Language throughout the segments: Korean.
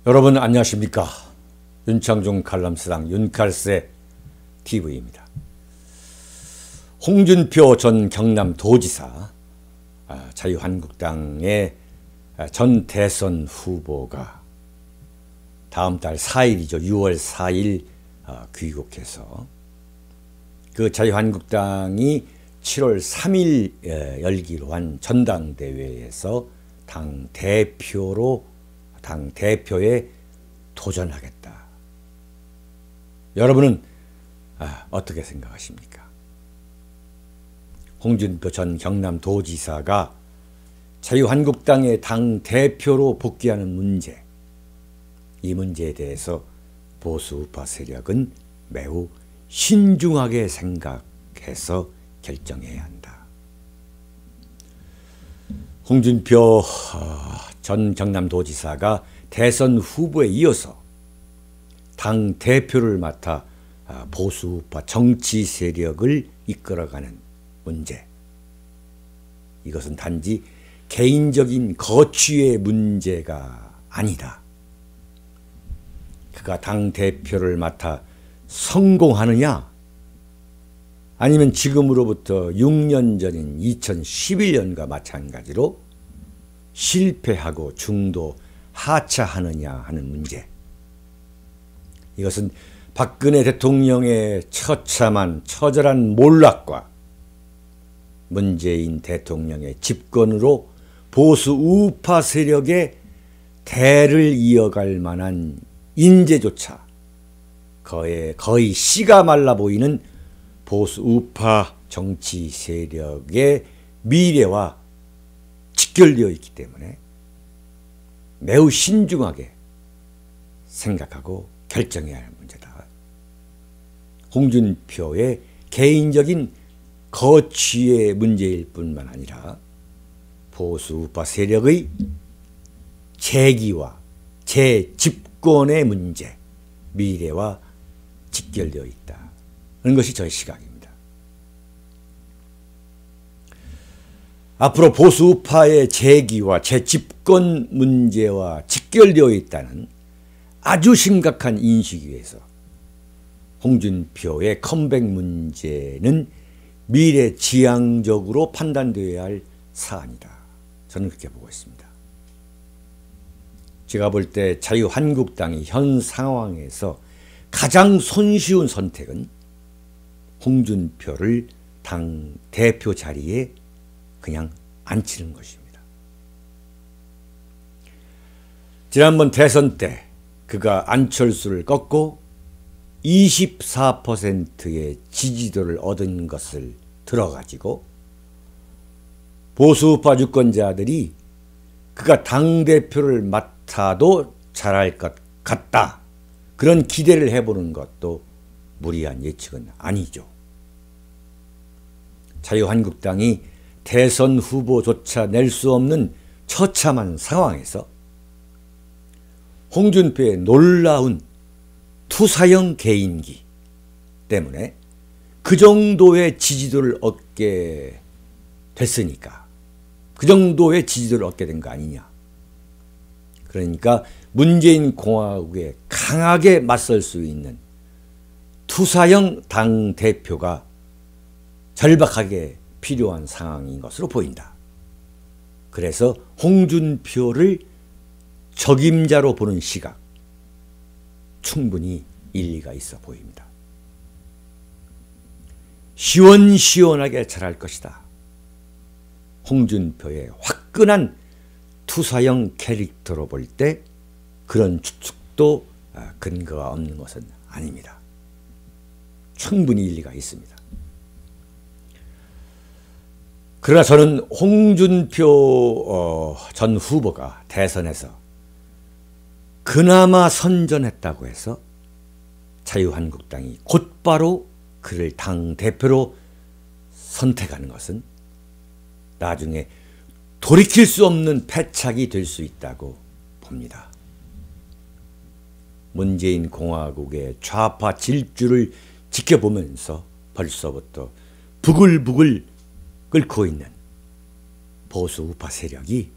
여러분 안녕하십니까? 윤창중 칼럼스당 윤칼세 TV입니다. 홍준표 전 경남도지사 자유한국당의 전 대선 후보가 다음 달 4일이죠. 6월 4일 귀국해서 그 자유한국당이 7월 3일 열기로 한 전당대회에서 당대표에 도전하겠다. 여러분은 어떻게 생각하십니까? 홍준표 전 경남도지사가 자유한국당의 당대표로 복귀하는 문제, 이 문제에 대해서 보수 우파 세력은 매우 신중하게 생각해서 결정해야 한다. 홍준표 전 경남도지사가 대선 후보에 이어서 당대표를 맡아 보수 우파 정치 세력을 이끌어가는 문제, 이것은 단지 개인적인 거취의 문제가 아니다. 그가 당대표를 맡아 성공하느냐, 아니면 지금으로부터 6년 전인 2011년과 마찬가지로 실패하고 중도 하차하느냐 하는 문제, 이것은 박근혜 대통령의 처절한 몰락과 문재인 대통령의 집권으로 보수 우파 세력의 대를 이어갈 만한 인재조차 거의 씨가 말라 보이는 보수 우파 정치 세력의 미래와 직결되어 있기 때문에 매우 신중하게 생각하고 결정해야 할 문제다. 홍준표의 개인적인 거취의 문제일 뿐만 아니라 보수 우파 세력의 재기와 재집권의 문제, 미래와 직결되어 있다는 것이 저의 시각입니다. 앞으로 보수 우파의 재기와 재집권 문제와 직결되어 있다는 아주 심각한 인식 위에서 홍준표의 컴백 문제는 미래지향적으로 판단되어야 할 사안이다. 저는 그렇게 보고 있습니다. 제가 볼 때 자유한국당이 현 상황에서 가장 손쉬운 선택은 홍준표를 당대표 자리에 그냥 앉히는 것입니다. 지난번 대선 때 그가 안철수를 꺾고 24%의 지지도를 얻은 것을 들어가지고 보수우파 유권자들이 그가 당대표를 맡아도 잘할 것 같다, 그런 기대를 해보는 것도 무리한 예측은 아니죠. 자유한국당이 대선 후보조차 낼 수 없는 처참한 상황에서 홍준표의 놀라운 투사형 개인기 때문에 그 정도의 지지도를 얻게 됐으니까, 그 정도의 지지도를 얻게 된 거 아니냐. 그러니까 문재인 공화국에 강하게 맞설 수 있는 투사형 당대표가 절박하게 필요한 상황인 것으로 보인다. 그래서 홍준표를 적임자로 보는 시각, 충분히 일리가 있어 보입니다. 시원시원하게 잘할 것이다. 홍준표의 화끈한 투사형 캐릭터로 볼 때 그런 추측도 근거가 없는 것은 아닙니다. 충분히 일리가 있습니다. 그러나 저는 홍준표 전 후보가 대선에서 그나마 선전했다고 해서 자유한국당이 곧바로 그를 당대표로 선택하는 것은 나중에 돌이킬 수 없는 패착이 될 수 있다고 봅니다. 문재인 공화국의 좌파 질주를 지켜보면서 벌써부터 부글부글 끓고 있는 보수 우파 세력이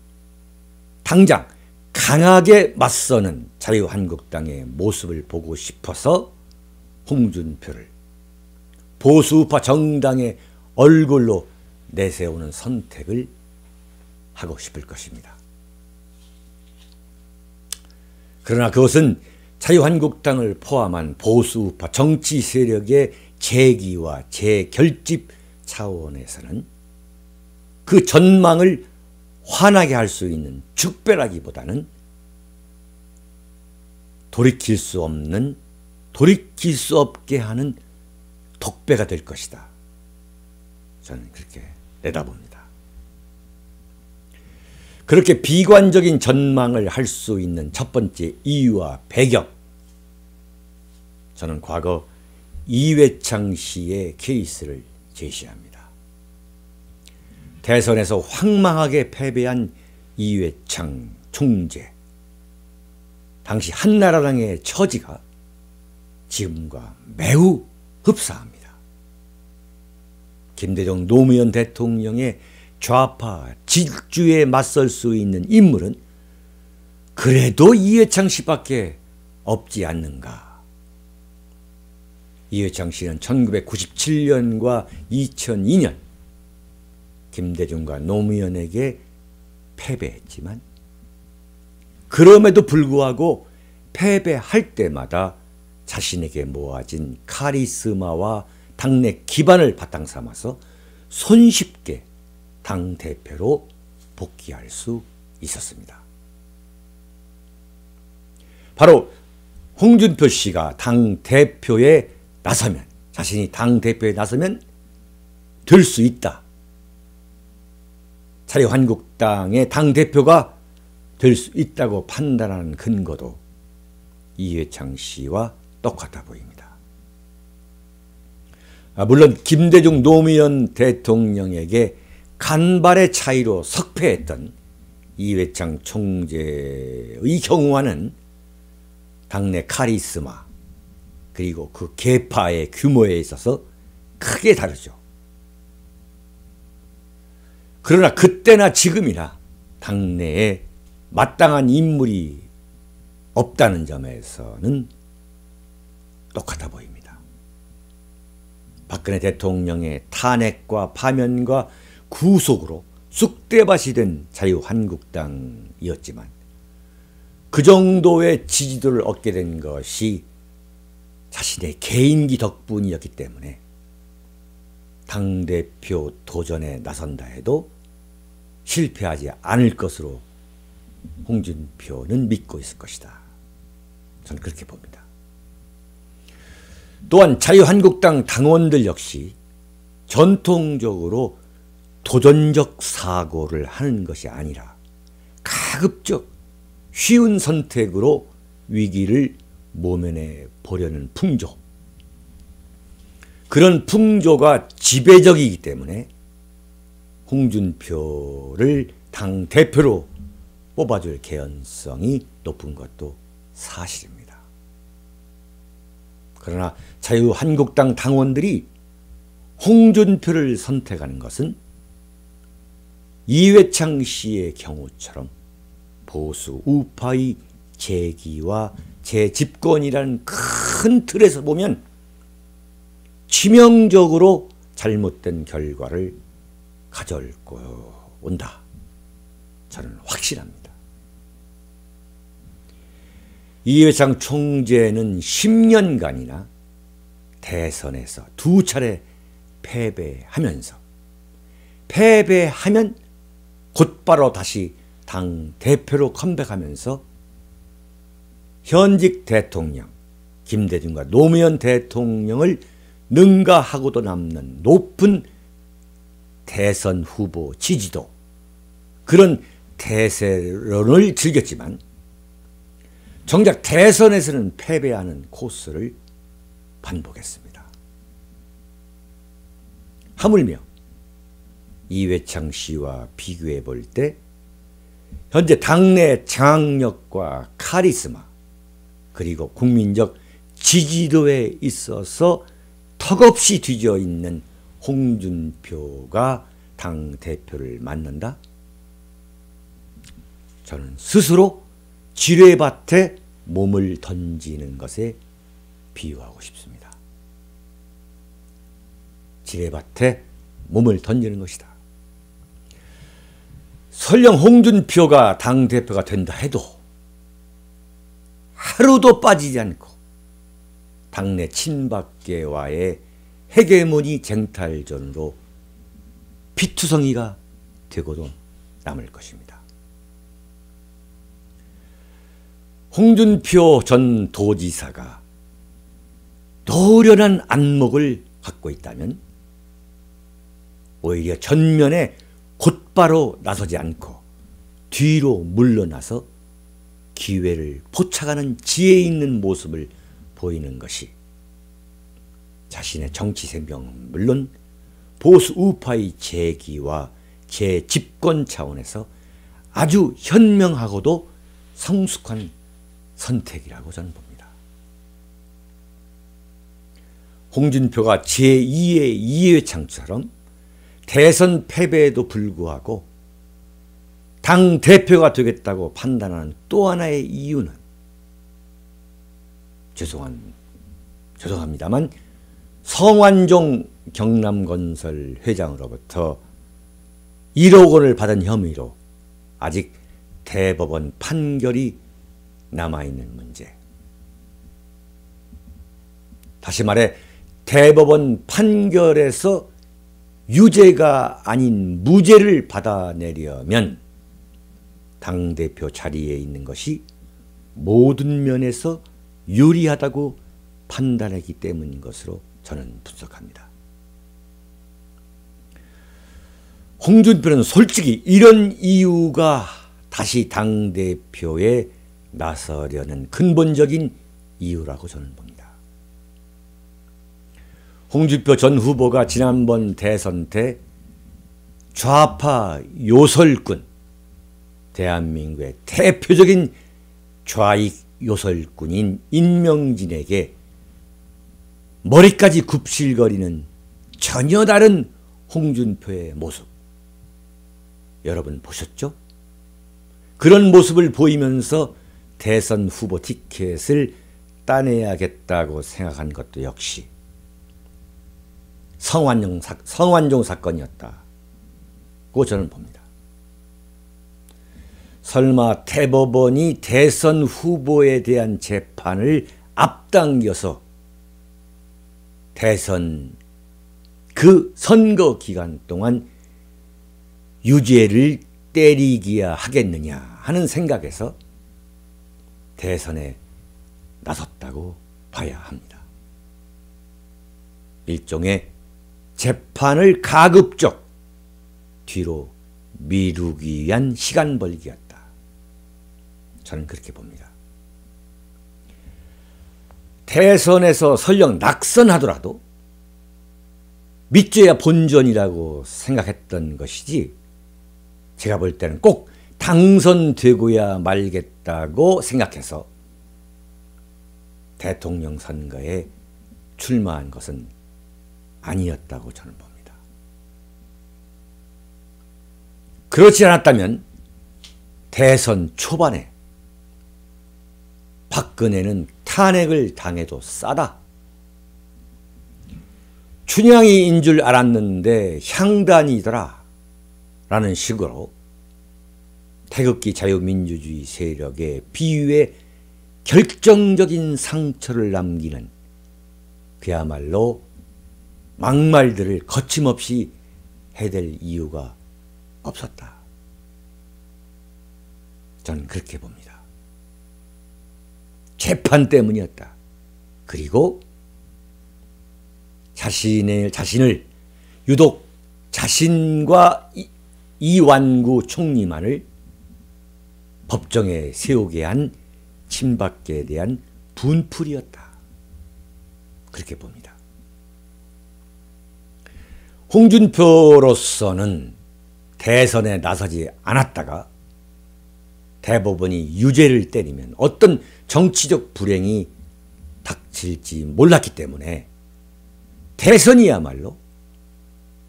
당장 강하게 맞서는 자유한국당의 모습을 보고 싶어서 홍준표를 보수우파 정당의 얼굴로 내세우는 선택을 하고 싶을 것입니다. 그러나 그것은 자유한국당을 포함한 보수우파 정치 세력의 재기와 재결집 차원에서는 그 전망을 환하게 할 수 있는 축배라기보다는 돌이킬 수 없게 하는 독배가 될 것이다. 저는 그렇게 내다봅니다. 그렇게 비관적인 전망을 할 수 있는 첫 번째 이유와 배경, 저는 과거 이회창 씨의 케이스를 제시합니다. 대선에서 황망하게 패배한 이회창 총재, 당시 한나라당의 처지가 지금과 매우 흡사합니다. 김대중 노무현 대통령의 좌파 질주에 맞설 수 있는 인물은 그래도 이회창 씨밖에 없지 않는가. 이회창 씨는 1997년과 2002년 김대중과 노무현에게 패배했지만 그럼에도 불구하고 패배할 때마다 자신에게 모아진 카리스마와 당내 기반을 바탕 삼아서 손쉽게 당대표로 복귀할 수 있었습니다. 바로 홍준표 씨가 당대표에 나서면, 자신이 당대표에 나서면 될 수 있다. 자유한국당의 당대표가 될 수 있다고 판단하는 근거도 이회창 씨와 똑같아 보입니다. 물론 김대중 노무현 대통령에게 간발의 차이로 석패했던 이회창 총재의 경우와는 당내 카리스마 그리고 그 계파의 규모에 있어서 크게 다르죠. 그러나 그때나 지금이나 당내에 마땅한 인물이 없다는 점에서는 똑같아 보입니다. 박근혜 대통령의 탄핵과 파면과 구속으로 쑥대밭이 된 자유한국당이었지만 그 정도의 지지도를 얻게 된 것이 자신의 개인기 덕분이었기 때문에 당대표 도전에 나선다 해도 실패하지 않을 것으로 홍준표는 믿고 있을 것이다. 저는 그렇게 봅니다. 또한 자유한국당 당원들 역시 전통적으로 도전적 사고를 하는 것이 아니라 가급적 쉬운 선택으로 위기를 모면해 보려는 풍조, 그런 풍조가 지배적이기 때문에 홍준표를 당대표로 뽑아줄 개연성이 높은 것도 사실입니다. 그러나 자유한국당 당원들이 홍준표를 선택하는 것은 이회창 씨의 경우처럼 보수 우파의 재기와 재집권이라는 큰 틀에서 보면 치명적으로 잘못된 결과를 가져올 온다. 저는 확신합니다. 이회창 총재는 10년간이나 대선에서 2차례 패배하면 곧바로 다시 당 대표로 컴백하면서 현직 대통령 김대중과 노무현 대통령을 능가하고도 남는 높은 대선 후보 지지도, 그런 대세론을 즐겼지만 정작 대선에서는 패배하는 코스를 반복했습니다. 하물며 이회창 씨와 비교해 볼 때 현재 당내 장악력과 카리스마 그리고 국민적 지지도에 있어서 턱없이 뒤져있는 홍준표가 당대표를 맡는다? 저는 스스로 지뢰밭에 몸을 던지는 것에 비유하고 싶습니다. 지뢰밭에 몸을 던지는 것이다. 설령 홍준표가 당대표가 된다 해도 하루도 빠지지 않고 당내 친박계와의 헤게모니 쟁탈전으로 피투성이가 되고도 남을 것입니다. 홍준표 전 도지사가 노련한 안목을 갖고 있다면 오히려 전면에 곧바로 나서지 않고 뒤로 물러나서 기회를 포착하는 지혜 있는 모습을 보이는 것이 자신의 정치 생명은 물론 보수 우파의 재기와 재집권 차원에서 아주 현명하고도 성숙한 선택이라고 저는 봅니다. 홍준표가 제2의 이해창처럼 대선 패배에도 불구하고 당대표가 되겠다고 판단하는 또 하나의 이유는 죄송합니다만 성완종 경남건설 회장으로부터 1억 원을 받은 혐의로 아직 대법원 판결이 남아있는 문제. 다시 말해 대법원 판결에서 유죄가 아닌 무죄를 받아내려면 당대표 자리에 있는 것이 모든 면에서 유리하다고 판단했기 때문인 것으로 저는 분석합니다. 홍준표는 솔직히 이런 이유가 다시 당대표에 나서려는 근본적인 이유라고 저는 봅니다. 홍준표 전 후보가 지난번 대선 때 좌파 요설꾼, 대한민국의 대표적인 좌익 요설꾼인 임명진에게 머리까지 굽실거리는 전혀 다른 홍준표의 모습 여러분 보셨죠? 그런 모습을 보이면서 대선 후보 티켓을 따내야겠다고 생각한 것도 역시 성완종 사건이었다고 저는 봅니다. 설마 대법원이 대선 후보에 대한 재판을 앞당겨서 대선 그 선거 기간 동안 유죄를 때리기야 하겠느냐 하는 생각에서 대선에 나섰다고 봐야 합니다. 일종의 재판을 가급적 뒤로 미루기 위한 시간 벌기였다. 저는 그렇게 봅니다. 대선에서 설령 낙선하더라도 믿져야 본전이라고 생각했던 것이지 제가 볼 때는 꼭 당선되고야 말겠다고 생각해서 대통령 선거에 출마한 것은 아니었다고 저는 봅니다. 그렇지 않았다면 대선 초반에 박근혜는 탄핵을 당해도 싸다. 춘향이인 줄 알았는데 향단이더라 라는 식으로 태극기 자유민주주의 세력의 비유에 결정적인 상처를 남기는 그야말로 막말들을 거침없이 해댈 이유가 없었다. 저는 그렇게 봅니다. 재판 때문이었다. 그리고 자신을 유독 자신과 이완구 총리만을 법정에 세우게 한 친박계에 대한 분풀이었다. 그렇게 봅니다. 홍준표로서는 대선에 나서지 않았다가 대법원이 유죄를 때리면 어떤 정치적 불행이 닥칠지 몰랐기 때문에 대선이야말로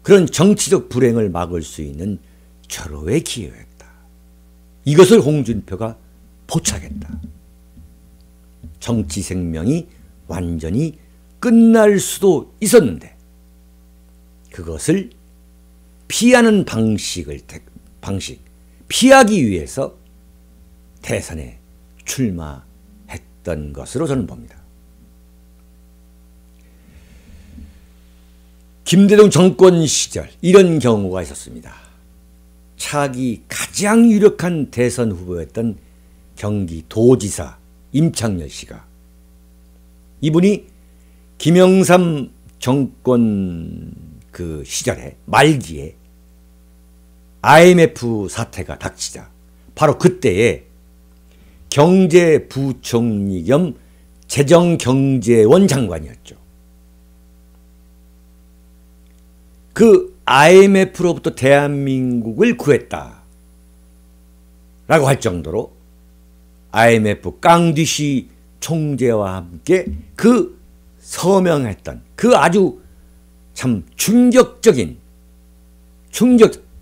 그런 정치적 불행을 막을 수 있는 절호의 기회였다. 이것을 홍준표가 포착했다. 정치 생명이 완전히 끝날 수도 있었는데 그것을 피하는 피하기 위해서 대선에 출마했던 것으로 저는 봅니다. 김대중 정권 시절 이런 경우가 있었습니다. 차기 가장 유력한 대선 후보였던 경기도지사 임창열 씨가, 이분이 김영삼 정권 그 시절에 말기에 IMF 사태가 닥치자 바로 그때에 경제부총리 겸 재정경제원 장관이었죠. 그 IMF로부터 대한민국을 구했다라고 할 정도로 IMF 깡디시 총재와 함께 그 서명했던 그 아주 참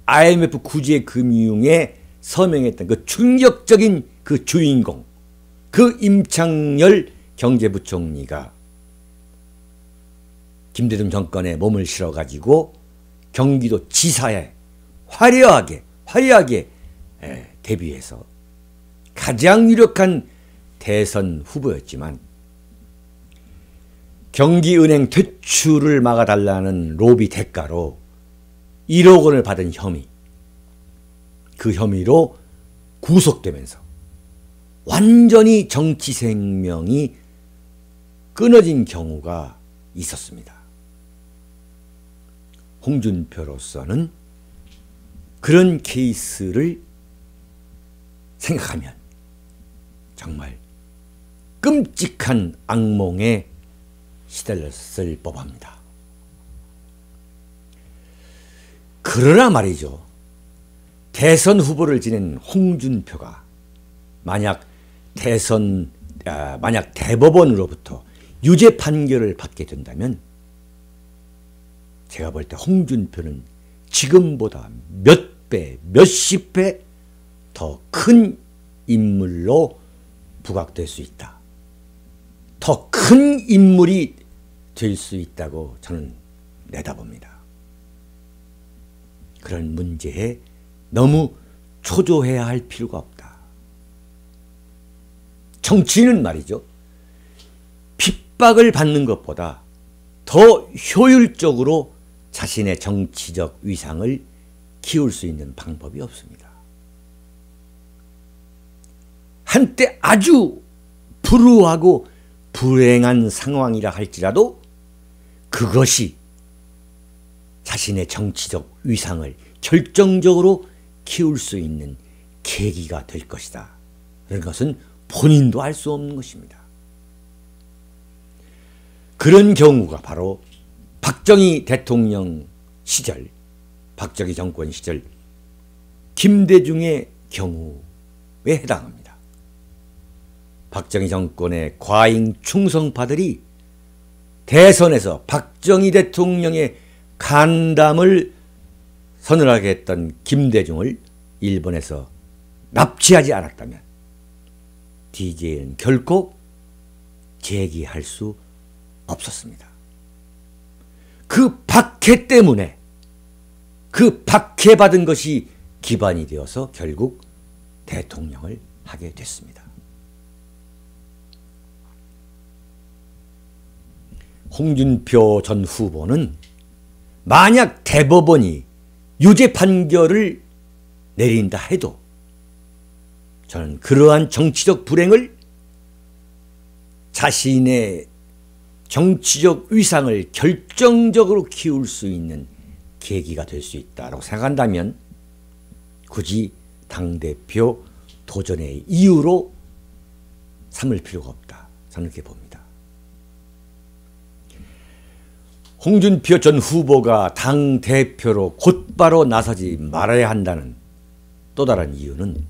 IMF 구제 금융에 서명했던 그 충격적인 그 주인공, 그 임창열 경제부총리가 김대중 정권에 몸을 실어가지고 경기도 지사에 화려하게 데뷔해서 가장 유력한 대선 후보였지만 경기은행 퇴출을 막아달라는 로비 대가로 1억 원을 받은 혐의, 그 혐의로 구속되면서 완전히 정치 생명이 끊어진 경우가 있었습니다. 홍준표로서는 그런 케이스를 생각하면 정말 끔찍한 악몽에 시달렸을 법합니다. 그러나 말이죠, 대선 후보를 지낸 홍준표가 만약 대법원으로부터 유죄 판결을 받게 된다면 제가 볼 때 홍준표는 지금보다 몇 배, 몇십 배 더 큰 인물로 부각될 수 있다. 더 큰 인물이 될 수 있다고 저는 내다봅니다. 그런 문제에 너무 초조해야 할 필요가 없다. 정치인은 말이죠, 핍박을 받는 것보다 더 효율적으로 자신의 정치적 위상을 키울 수 있는 방법이 없습니다. 한때 아주 불우하고 불행한 상황이라 할지라도 그것이 자신의 정치적 위상을 결정적으로 키울 수 있는 계기가 될 것이다. 그런 것은 본인도 알 수 없는 것입니다. 그런 경우가 바로 박정희 대통령 시절, 박정희 정권 시절 김대중의 경우에 해당합니다. 박정희 정권의 과잉 충성파들이 대선에서 박정희 대통령의 간담을 서늘하게 했던 김대중을 일본에서 납치하지 않았다면 DJ는 결코 재기할 수 없었습니다. 그 박해 때문에, 그 박해받은 것이 기반이 되어서 결국 대통령을 하게 됐습니다. 홍준표 전 후보는 만약 대법원이 유죄 판결을 내린다 해도 저는 그러한 정치적 불행을 자신의 정치적 위상을 결정적으로 키울 수 있는 계기가 될 수 있다고 생각한다면 굳이 당대표 도전의 이유로 삼을 필요가 없다. 저는 그렇게 봅니다. 홍준표 전 후보가 당대표로 곧바로 나서지 말아야 한다는 또 다른 이유는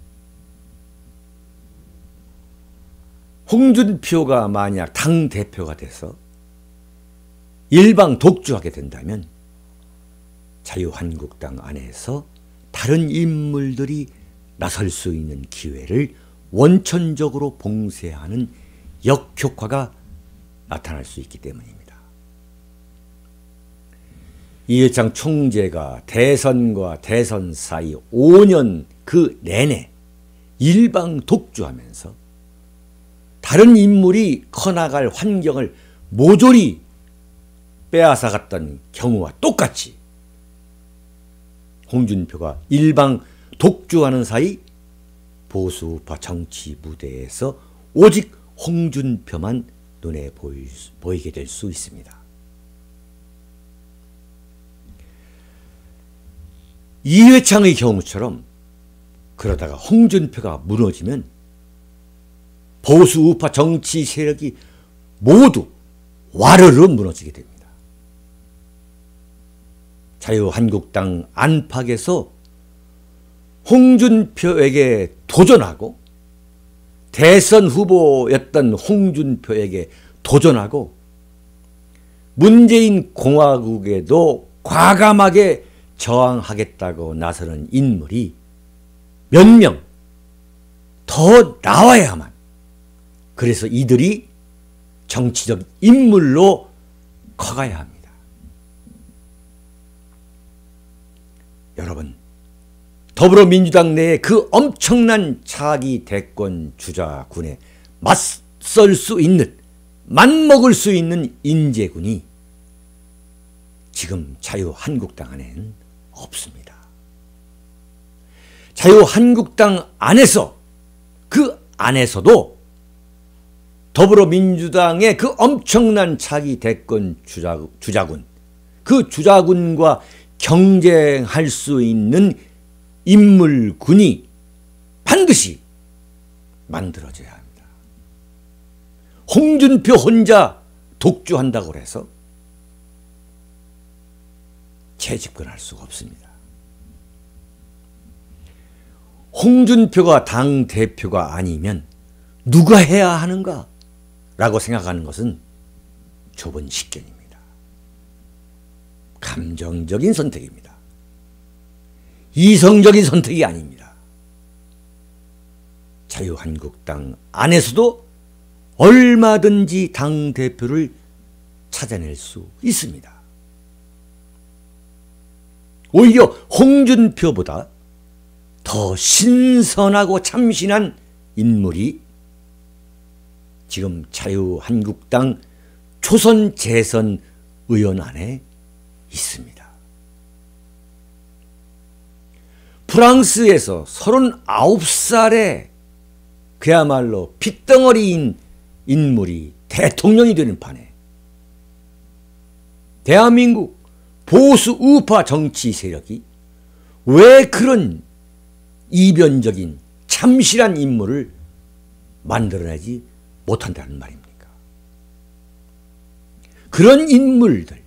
홍준표가 만약 당대표가 돼서 일방 독주하게 된다면 자유한국당 안에서 다른 인물들이 나설 수 있는 기회를 원천적으로 봉쇄하는 역효과가 나타날 수 있기 때문입니다. 이회창 총재가 대선과 대선 사이 5년 그 내내 일방 독주하면서 다른 인물이 커나갈 환경을 모조리 빼앗아갔던 경우와 똑같이 홍준표가 일방 독주하는 사이 보수우파 정치 무대에서 오직 홍준표만 눈에 보이게 될 수 있습니다. 이회창의 경우처럼 그러다가 홍준표가 무너지면 보수우파 정치 세력이 모두 와르르 무너지게 됩니다. 자유한국당 안팎에서 홍준표에게 도전하고 대선 후보였던 홍준표에게 도전하고 문재인 공화국에도 과감하게 저항하겠다고 나서는 인물이 몇 명 더 나와야만, 그래서 이들이 정치적 인물로 커가야 합니다. 여러분, 더불어민주당 내에 그 엄청난 차기 대권 주자군에 맞설 수 있는, 맞먹을 수 있는 인재군이 지금 자유한국당 안에는 없습니다. 자유한국당 안에서, 그 안에서도 더불어민주당의 그 엄청난 차기 대권 주자군, 그 주자군과 경쟁할 수 있는 인물군이 반드시 만들어져야 합니다. 홍준표 혼자 독주한다고 해서 재집권할 수가 없습니다. 홍준표가 당대표가 아니면 누가 해야 하는가? 라고 생각하는 것은 좁은 식견입니다. 감정적인 선택입니다. 이성적인 선택이 아닙니다. 자유한국당 안에서도 얼마든지 당대표를 찾아낼 수 있습니다. 오히려 홍준표보다 더 신선하고 참신한 인물이 지금 자유한국당 초선 재선 의원 안에 있습니다. 프랑스에서 39살의 그야말로 핏덩어리인 인물이 대통령이 되는 판에 대한민국 보수 우파 정치 세력이 왜 그런 이변적인 참신한 인물을 만들어내지 못한다는 말입니까? 그런 인물들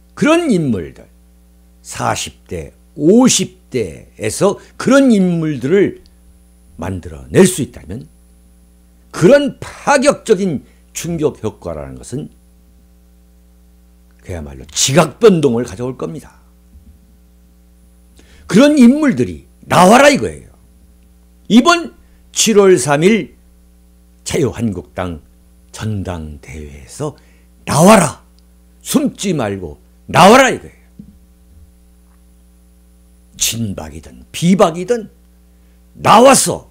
40대, 50대에서 그런 인물들을 만들어낼 수 있다면 그런 파격적인 충격 효과라는 것은 그야말로 지각변동을 가져올 겁니다. 그런 인물들이 나와라 이거예요. 이번 7월 3일 자유한국당 전당대회에서 나와라. 숨지 말고 나와라 이거예요. 친박이든 비박이든 나와서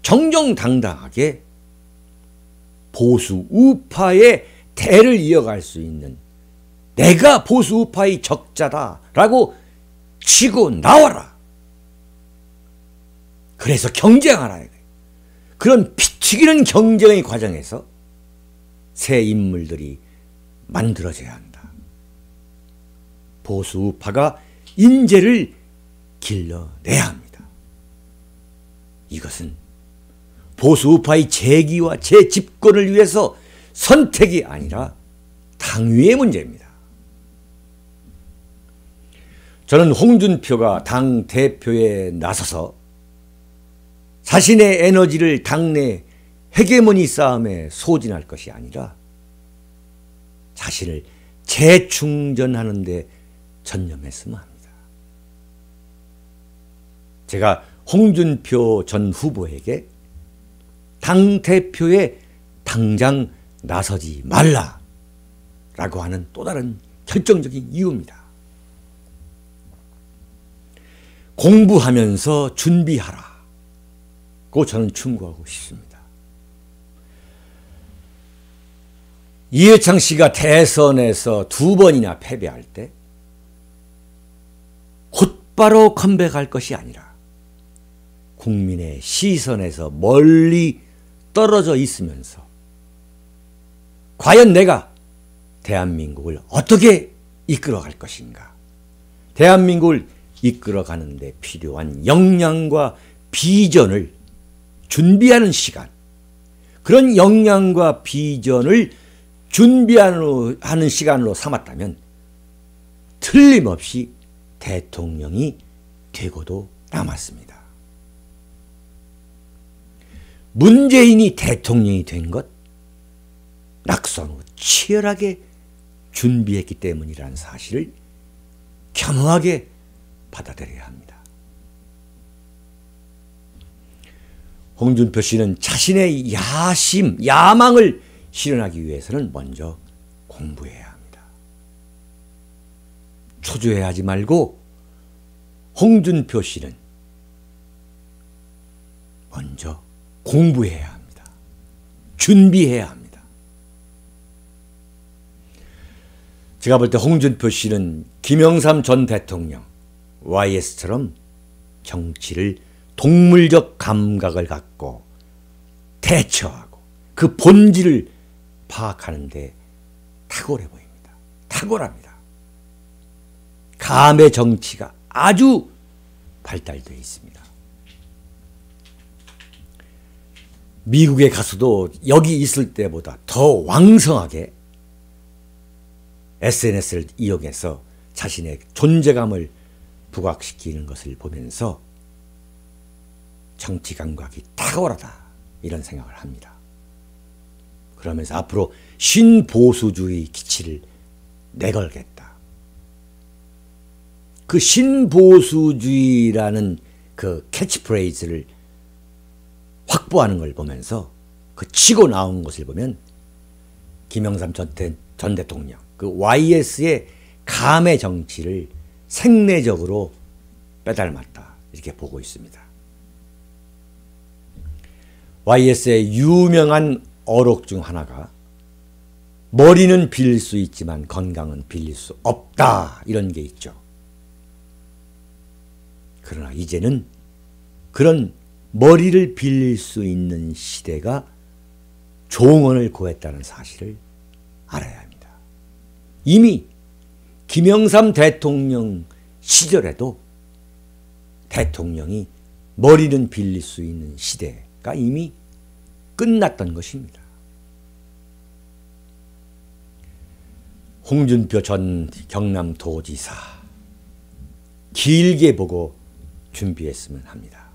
정정당당하게 보수 우파의 대를 이어갈 수 있는, 내가 보수 우파의 적자다라고 치고 나와라. 그래서 경쟁하라. 그런 피튀기는 경쟁의 과정에서 새 인물들이 만들어져야 한다. 보수 우파가 인재를 길러내야 합니다. 이것은 보수 우파의 재기와 재집권을 위해서 선택이 아니라 당위의 문제입니다. 저는 홍준표가 당대표에 나서서 자신의 에너지를 당내 헤게모니 싸움에 소진할 것이 아니라 자신을 재충전하는 데 전념했으면 합니다. 제가 홍준표 전 후보에게 당대표에 당장 나서지 말라라고 하는 또 다른 결정적인 이유입니다. 공부하면서 준비하라고 저는 충고하고 싶습니다. 이해창 씨가 대선에서 2번이나 패배할 때 곧바로 컴백할 것이 아니라 국민의 시선에서 멀리 떨어져 있으면서 과연 내가 대한민국을 어떻게 이끌어갈 것인가, 대한민국을 이끌어가는 데 필요한 역량과 비전을 준비하는 시간, 그런 역량과 비전을 준비하는 시간으로 삼았다면 틀림없이 대통령이 되고도 남았습니다. 문재인이 대통령이 된 것, 낙선 후 치열하게 준비했기 때문이라는 사실을 겸허하게 받아들여야 합니다. 홍준표 씨는 자신의 야망을 실현하기 위해서는 먼저 공부해야 합니다. 초조해하지 말고 홍준표 씨는 먼저 공부해야 합니다. 준비해야 합니다. 제가 볼 때 홍준표 씨는 김영삼 전 대통령, YS처럼 정치를 동물적 감각을 갖고 대처하고 그 본질을 파악하는 데 탁월해 보입니다. 탁월합니다. 감의 정치가 아주 발달되어 있습니다. 미국에 가서도 여기 있을 때보다 더 왕성하게 SNS를 이용해서 자신의 존재감을 부각시키는 것을 보면서 정치 감각이 탁월하다, 이런 생각을 합니다. 그러면서 앞으로 신보수주의 기치를 내걸겠다. 그 신보수주의라는 그 캐치프레이즈를 확보하는 걸 보면서, 그 치고 나온 것을 보면 김영삼 전 대통령, 그 YS의 감의 정치를 생내적으로 빼닮았다, 이렇게 보고 있습니다. YS의 유명한 어록 중 하나가 머리는 빌릴 수 있지만 건강은 빌릴 수 없다, 이런 게 있죠. 그러나 이제는 그런 머리를 빌릴 수 있는 시대가 종언을 고했다는 사실을 알아야 합니다. 이미 김영삼 대통령 시절에도 대통령이 머리는 빌릴 수 있는 시대가 이미 끝났던 것입니다. 홍준표 전 경남도지사 길게 보고 준비했으면 합니다.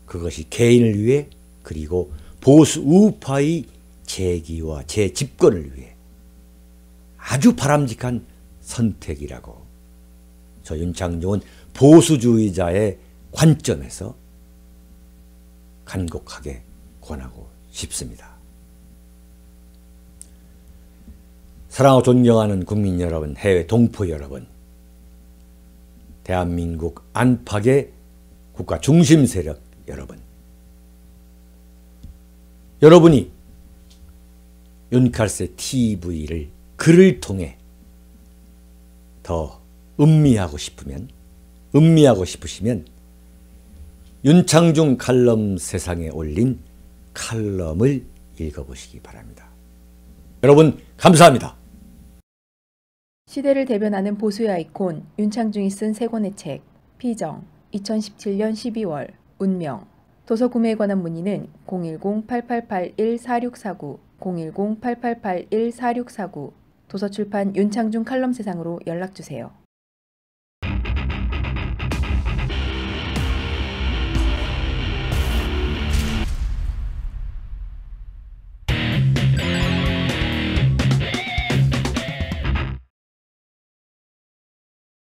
그것이 개인을 위해, 그리고 보수 우파의 재기와 재집권을 위해 아주 바람직한 선택이라고 저 윤창중은 보수주의자의 관점에서 간곡하게 권하고 싶습니다. 사랑하고 존경하는 국민 여러분, 해외 동포 여러분, 대한민국 안팎의 국가 중심 세력 여러분, 여러분이 윤칼세 TV를 글을 통해 더 음미하고 싶으시면 윤창중 칼럼 세상에 올린 칼럼을 읽어보시기 바랍니다. 여러분 감사합니다. 시대를 대변하는 보수의 아이콘 윤창중이 쓴 세 권의 책 피정 2017년 12월 운명 도서 구매에 관한 문의는 010-8881-4649 010-8881-4649 도서출판 윤창중 칼럼 세상으로 연락주세요.